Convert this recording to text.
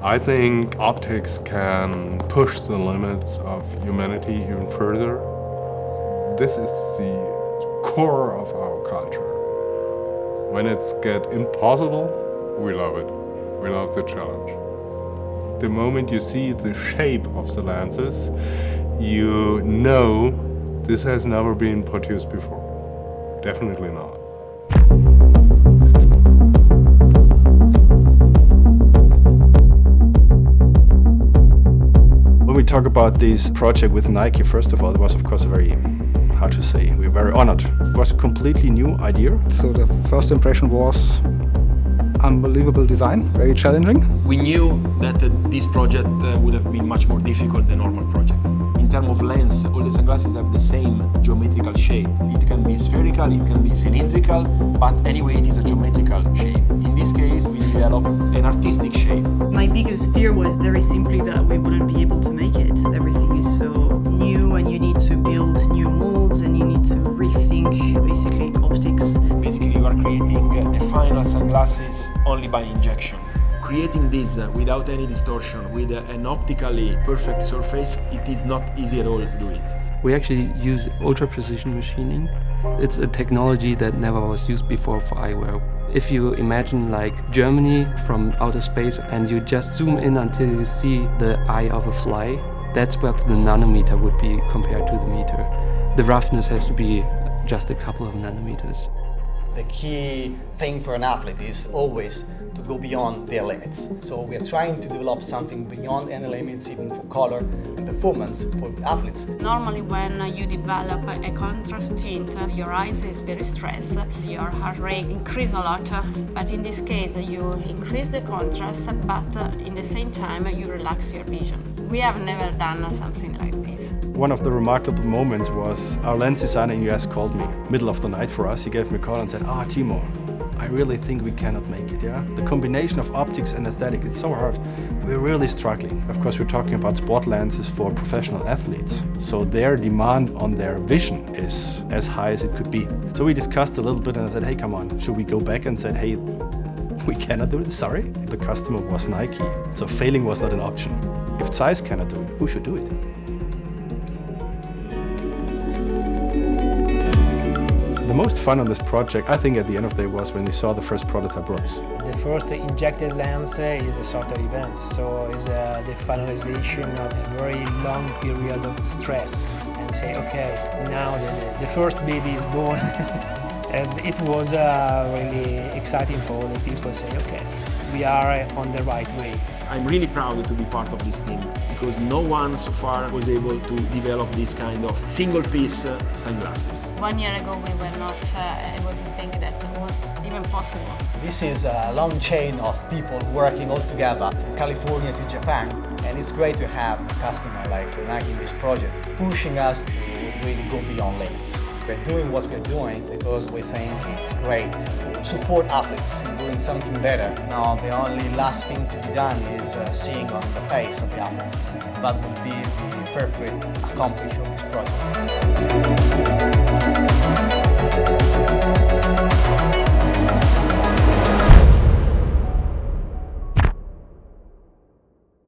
I think optics can push the limits of humanity even further. This is the core of our culture. When it's get impossible, we love it. We love the challenge. The moment you see the shape of the lenses, you know this has never been produced before. Definitely not. When we talk about this project with Nike, first of all, it was of course a very, how to say, we were very honored. It was a completely new idea. So the first impression was unbelievable design, very challenging. We knew that this project would have been much more difficult than normal projects. In terms of lens, all the sunglasses have the same geometrical shape. It can be spherical, it can be cylindrical, but anyway it is a geometrical shape. In this case, we developed an artistic shape. My biggest fear was very simply that we wouldn't be able to make it. Everything is so new and you need to build new molds and you need to rethink basically optics. Basically you are creating a final sunglasses only by injection. Creating this without any distortion, with an optically perfect surface, it is not easy at all to do it. We actually use ultra-precision machining. It's a technology that never was used before for eyewear. If you imagine like Germany from outer space and you just zoom in until you see the eye of a fly, that's what the nanometer would be compared to the meter. The roughness has to be just a couple of nanometers. The key thing for an athlete is always to go beyond their limits. So we are trying to develop something beyond any limits, even for color and performance for athletes. Normally when you develop a contrast tint, your eyes is very stressed, your heart rate increases a lot, but in this case you increase the contrast, but in the same time you relax your vision. We have never done something like this. One of the remarkable moments was our lens designer in US called me, middle of the night for us. He gave me a call and said, Timo, I really think we cannot make it, yeah? The combination of optics and aesthetic, it's so hard. We're really struggling. Of course, we're talking about sport lenses for professional athletes. So their demand on their vision is as high as it could be. So we discussed a little bit and I said, hey, come on, should we go back and said, hey, we cannot do it, sorry? The customer was Nike, so failing was not an option. If Zeiss cannot do it, who should do it? The most fun on this project, I think at the end of the day, was when we saw the first prototype works. The first injected lens is a sort of event, so it's the finalization of a very long period of stress. And say, okay, now the first baby is born. And it was really exciting for all the people to say, okay, we are on the right way. I'm really proud to be part of this team because no one so far was able to develop this kind of single-piece sunglasses. 1 year ago we were not able to think that it was even possible. This is a long chain of people working all together from California to Japan, and it's great to have a customer like Nike in this project pushing us to really go beyond limits. We're doing what we're doing because we think it's great to support athletes in doing something better. Now the only last thing to be done is seeing on the face of the athletes. That would be the perfect accomplishment of this project.